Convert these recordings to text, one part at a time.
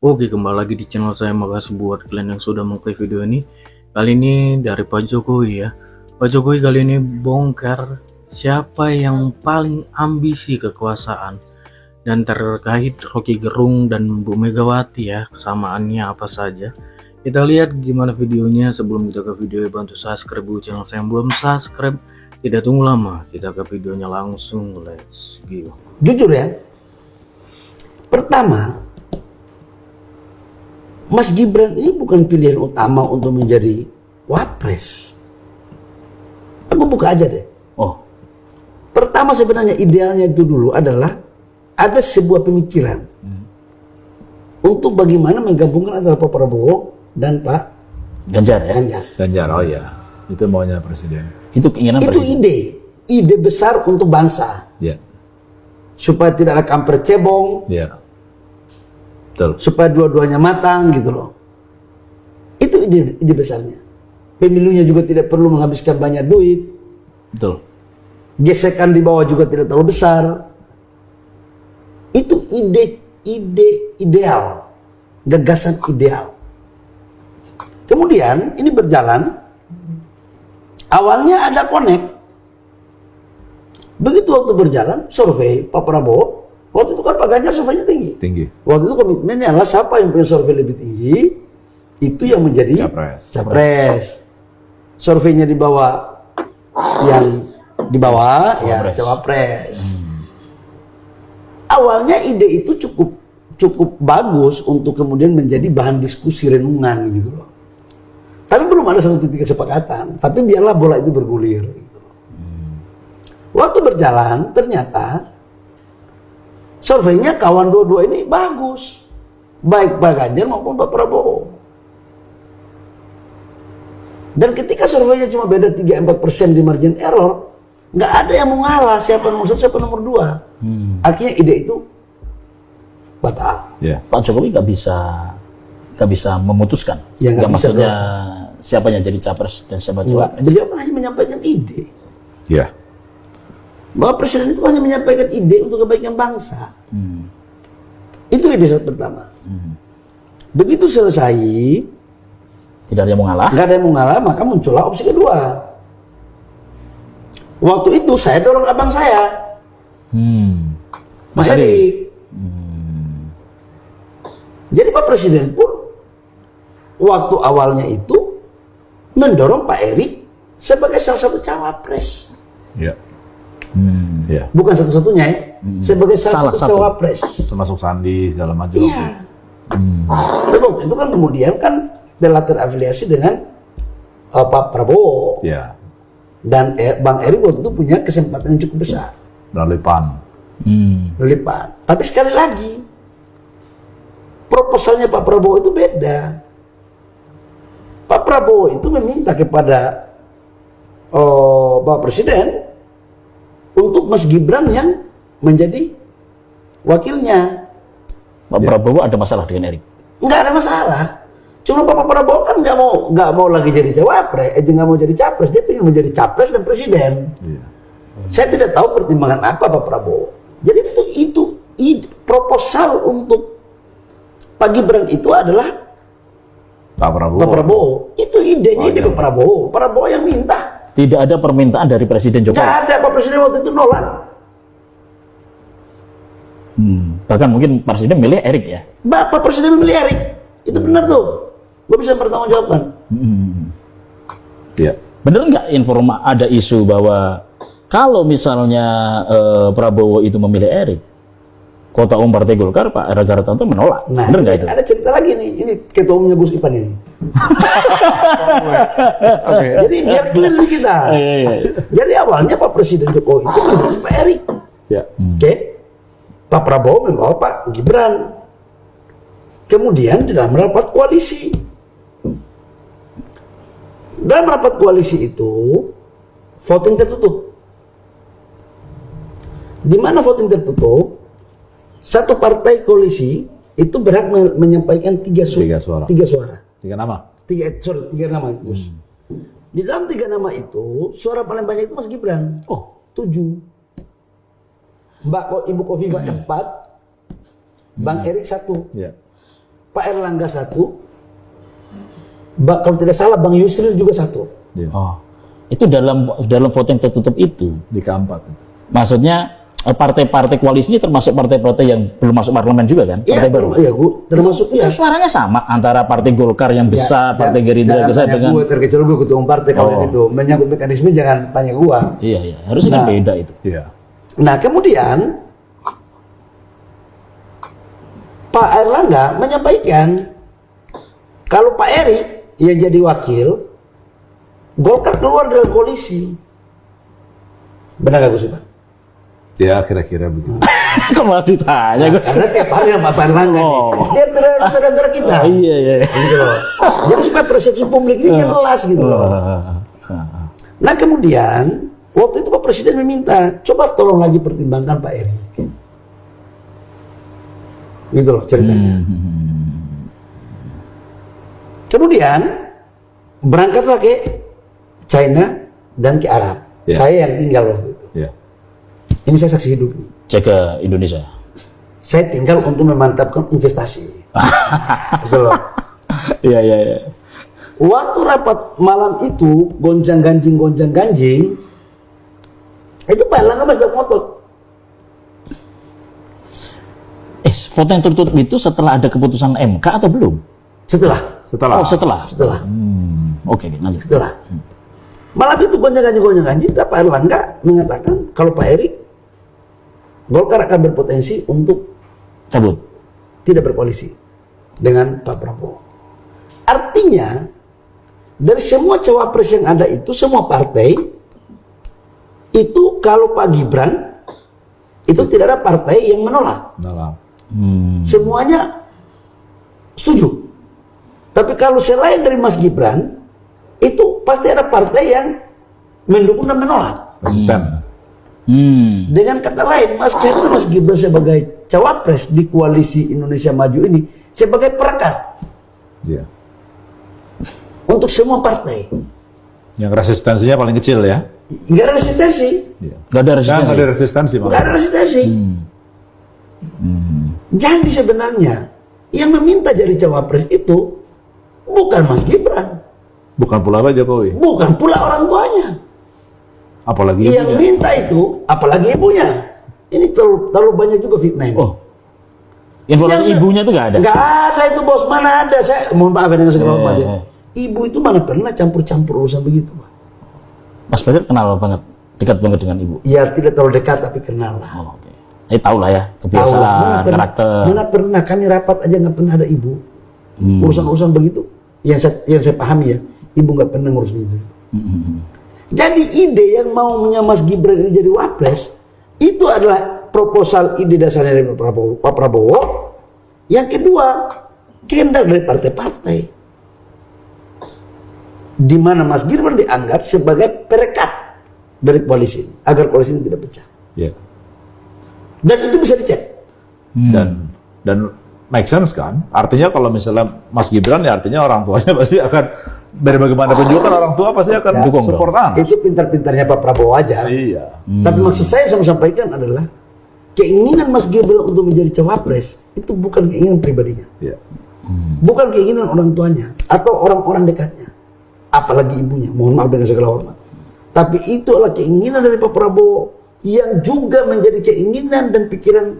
Oke, kembali lagi di channel saya. Makasih buat kalian yang sudah mengklik video ini. Kali ini dari Pak Jokowi ya. Pak Jokowi kali ini bongkar siapa yang paling ambisi kekuasaan. Dan terkait Rocky Gerung dan Bu Megawati ya, kesamaannya apa saja. Kita lihat gimana videonya. Sebelum kita ke video, bantu subscribe dulu channel saya yang belum subscribe. Tidak tunggu lama, kita ke videonya langsung. Let's go. Jujur ya, pertama, Mas Gibran ini bukan pilihan utama untuk menjadi wapres. Aku buka aja deh. Oh, Pertama sebenarnya idealnya itu dulu adalah ada sebuah pemikiran untuk bagaimana menggabungkan antara Pak Prabowo dan Pak Ganjar ya. Ganjar. Ganjar, oh iya, itu maunya presiden. Itu keinginan Itu presiden. ide besar untuk bangsa Ya, supaya tidak ada kampret cebong, ya, betul. supaya dua-duanya matang gitu loh. Itu ide besarnya. Pemilunya juga tidak perlu menghabiskan banyak duit. Betul. Gesekan di bawah juga tidak terlalu besar. Itu ide ideal, gagasan ideal. Kemudian ini berjalan. Awalnya ada connect. Begitu waktu berjalan, survei Pak Prabowo, waktu itu kan Pak Ganjar surveinya tinggi. Tinggi. Waktu itu komitmennya adalah siapa yang punya survei lebih tinggi, itu yang menjadi capres. Surveinya di bawah, yang di bawah ya cawapres. Awalnya ide itu cukup bagus untuk kemudian menjadi bahan diskusi renungan gitu loh. Tapi belum ada satu titik kesepakatan. Tapi biarlah bola itu bergulir. Gitu. Waktu berjalan ternyata surveinya kawan dua-dua ini bagus, baik Pak Ganjar maupun Pak Prabowo. Dan ketika surveinya cuma beda 3-4% di margin error, nggak ada yang mau ngalah siapa nomor 1, siapa nomor 2. Akhirnya ide itu batal. Ya. Pak Jokowi nggak bisa memutuskan. Ya, nggak bisa maksudnya siapa yang jadi capres dan siapa cawapres. Beliau kan hanya menyampaikan ide. Ya. Bahwa presiden itu hanya menyampaikan ide untuk kebaikan bangsa. Itu ide pertama. Begitu selesai, Tidak ada yang mau ngalah. nggak ada yang mau ngalah, maka muncullah opsi kedua. Waktu itu saya dorong abang saya, Mas Erik. Jadi Pak Presiden pun waktu awalnya itu mendorong Pak Erik sebagai salah satu cawapres. Ya. Ya. Bukan satu-satunya ya, sebagai salah satu cawapres. Termasuk Sandi segala macam. Iya. Dan waktu itu kan kemudian kan telah terafiliasi dengan Pak Prabowo. Ya. Dan Bang Erik waktu itu punya kesempatan yang cukup besar. Melalui PAN. Melipat. Tapi sekali lagi, proposalnya Pak Prabowo itu beda. Pak Prabowo itu meminta kepada Pak Presiden untuk Mas Gibran yang menjadi wakilnya. Pak Prabowo ada masalah dengan Erik. Nggak ada masalah. Cuma Pak Prabowo kan nggak mau lagi jadi cawapres, nggak mau jadi capres. Dia pengen menjadi capres dan presiden. Iya. Saya tidak tahu pertimbangan apa Pak Prabowo. Jadi itu proposal untuk Pak Gibran itu adalah Pak Prabowo. Pak Prabowo. Itu idenya ide Pak Prabowo. Pak Prabowo yang minta. Tidak ada permintaan dari Presiden Jokowi. Nggak ada, Pak Presiden waktu itu nolak. Bahkan mungkin Presiden milih Erik ya. Bapak Presiden memilih Erik. Itu benar tuh. Gue bisa bertanggungjawabkan. Ya. Bener nggak ada isu bahwa kalau misalnya Prabowo itu memilih Erik, Ketua Umum Partai Golkar Pak Erlangga Hartarto menolak. Nah, Bener nggak itu? ada cerita lagi nih. Ini ketua umumnya Gus Ipan ini. Jadi biar clear di kita. Jadi awalnya Pak Presiden Jokowi itu memilih Pak Erik. Ya. Oke. Pak Prabowo membawa Pak Gibran. Kemudian di dalam rapat koalisi. Dalam rapat koalisi itu voting tertutup. Di mana voting tertutup, satu partai koalisi itu berhak menyampaikan tiga suara. 3 nama. Tiga nama. Di dalam 3 nama itu, suara paling banyak itu Mas Gibran. 7. Ibu Khofifah 4, Bang Erik 1. Ya. Pak Erlangga satu, kalau tidak salah Bang Yusril juga satu. Iya. Oh, itu dalam voting tertutup itu, Di keempat. maksudnya partai-partai koalisinya termasuk partai-partai yang belum masuk parlemen juga kan? Iya, Partai baru. iya, gue termasuk Itu suaranya sama antara partai Golkar yang besar, partai Gerindra besar dengan. gue terkecuali gue ketua umum partai kalau itu menyangkut mekanisme jangan tanya gue. Iya, harusnya kan beda itu. Iya. Nah kemudian Pak Erlangga menyampaikan kalau Pak Eri yang jadi wakil, Golkar keluar dari koalisi. Benar gak Gus Ipan? Ya kira-kira begitu. Kok malah ditanya Gus? Karena tiap hari sama Pak Erlangga nih, dia terasa di antara kita. Oh, iya. Gitu loh. Jadi supaya persepsi publik ini jelas gitu loh. Nah kemudian waktu itu Pak Presiden meminta, coba tolong lagi pertimbangkan Pak Eri. Gitu loh ceritanya. Kemudian berangkatlah ke China dan ke Arab. Ya. Saya yang tinggal waktu itu. Iya. Ini saya saksi hidup. Cek ke Indonesia. Saya tinggal untuk memantapkan investasi. Gitu loh. Iya. Waktu rapat malam itu gonjang ganjing, itu Pak Erlangga masih ngotot. Voting tertutup itu setelah ada keputusan MK atau belum? Setelah. Oh, setelah. Oke, lanjut. Setelah. Malam itu gonjang ganjing, Pak Erlangga mengatakan kalau Pak Eri Golkar akan berpotensi untuk Cabut. tidak berkoalisi dengan Pak Prabowo. Artinya dari semua cawapres yang ada itu semua partai itu kalau Pak Gibran itu tidak ada partai yang menolak. Semuanya setuju. Tapi kalau selain dari Mas Gibran itu pasti ada partai yang mendukung dan menolak. Resisten. Dengan kata lain, Mas Gibran sebagai cawapres di koalisi Indonesia Maju ini sebagai perekat Iya. untuk semua partai. Yang resistensinya paling kecil ya. Nggak ada resistensi. Iya. Gak ada resistensi. Nggak ada resistensi Nggak ada resistensi. Jadi sebenarnya yang meminta jadi cawapres itu bukan Mas Gibran, Bukan pula Pak Jokowi. bukan pula orang tuanya. Apalagi Yang ibunya. minta itu, apalagi ibunya. Ini terlalu banyak juga fitnah ini. Oh, informasi Yang- ibunya tuh gak ada? Nggak ada itu bos, mana ada. Saya mohon maaf dengan segala hormat ya. Eh. Ibu itu mana pernah campur-campur urusan begitu, Pak. Mas Badar kenal banget, dekat banget dengan ibu. Ya tidak terlalu dekat tapi kenal lah. Oh, oke. Tahu lah ya Tahu kebiasaan, lah. Mana pernah- karakter. Mana pernah kami rapat aja nggak pernah ada ibu. Urusan-urusan begitu yang saya pahami ya, ibu nggak pernah ngurus gitu. Jadi ide yang maunya Mas Gibran ini jadi wapres itu adalah proposal ide dasarnya dari Pak Prabowo. Yang kedua, kehendak dari partai-partai, di mana Mas Gibran dianggap sebagai perekat dari koalisi ini, agar koalisi ini tidak pecah. Iya. Dan itu bisa dicek. Dan make sense kan? Artinya kalau misalnya Mas Gibran ya artinya orang tuanya pasti akan dari bagaimanapun juga kan orang tua pasti akan Dukung support anak. Itu pintar-pintarnya Pak Prabowo aja. Iya. Tapi maksud saya sampaikan adalah keinginan Mas Gibran untuk menjadi cawapres itu bukan keinginan pribadinya, Iya. bukan keinginan orang tuanya atau orang-orang dekatnya, apalagi ibunya. Mohon maaf dengan segala hormat. Tapi itu adalah keinginan dari Pak Prabowo yang juga menjadi keinginan dan pikiran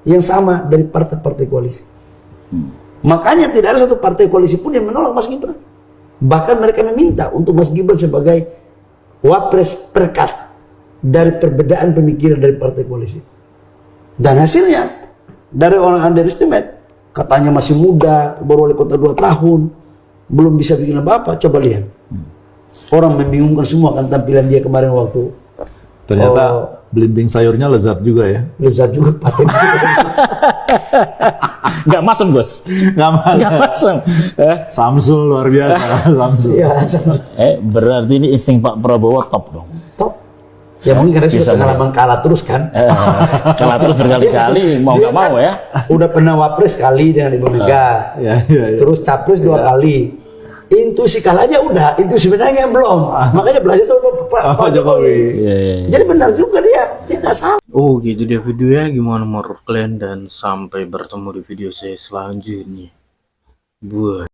yang sama dari partai-partai koalisi. Makanya tidak ada satu partai koalisi pun yang menolak Mas Gibran. Bahkan mereka meminta untuk Mas Gibran sebagai wapres perekat dari perbedaan pemikiran dari partai koalisi. Dan hasilnya dari orang underestimate, katanya masih muda, baru wali kota 2 tahun, belum bisa bikin apa-apa. Coba lihat, orang membingungkan semua kan tampilan dia kemarin waktu. Ternyata belimbing sayurnya lezat juga ya. Lezat juga paten. Nggak masem, Gus. Nggak Nggak masalah. masem. Samsul luar biasa. Samsul. Iya, sama Berarti ini insting Pak Prabowo top dong. top. Ya mungkin karena Bisa sudah pengalaman kalah terus kan. Kalah terus berkali-kali, mau Dia nggak mau kan ya. Udah pernah wapres sekali dengan Ibu Mega. Iya. Terus capres 2 kali. Intuisi kalahnya udah, itu sebenarnya belum. Makanya belajar sama Pak Jokowi. Iya. Jadi benar juga dia nggak salah. Oh gitu dia videonya, gimana menurut kalian, dan sampai bertemu di video saya selanjutnya. Buat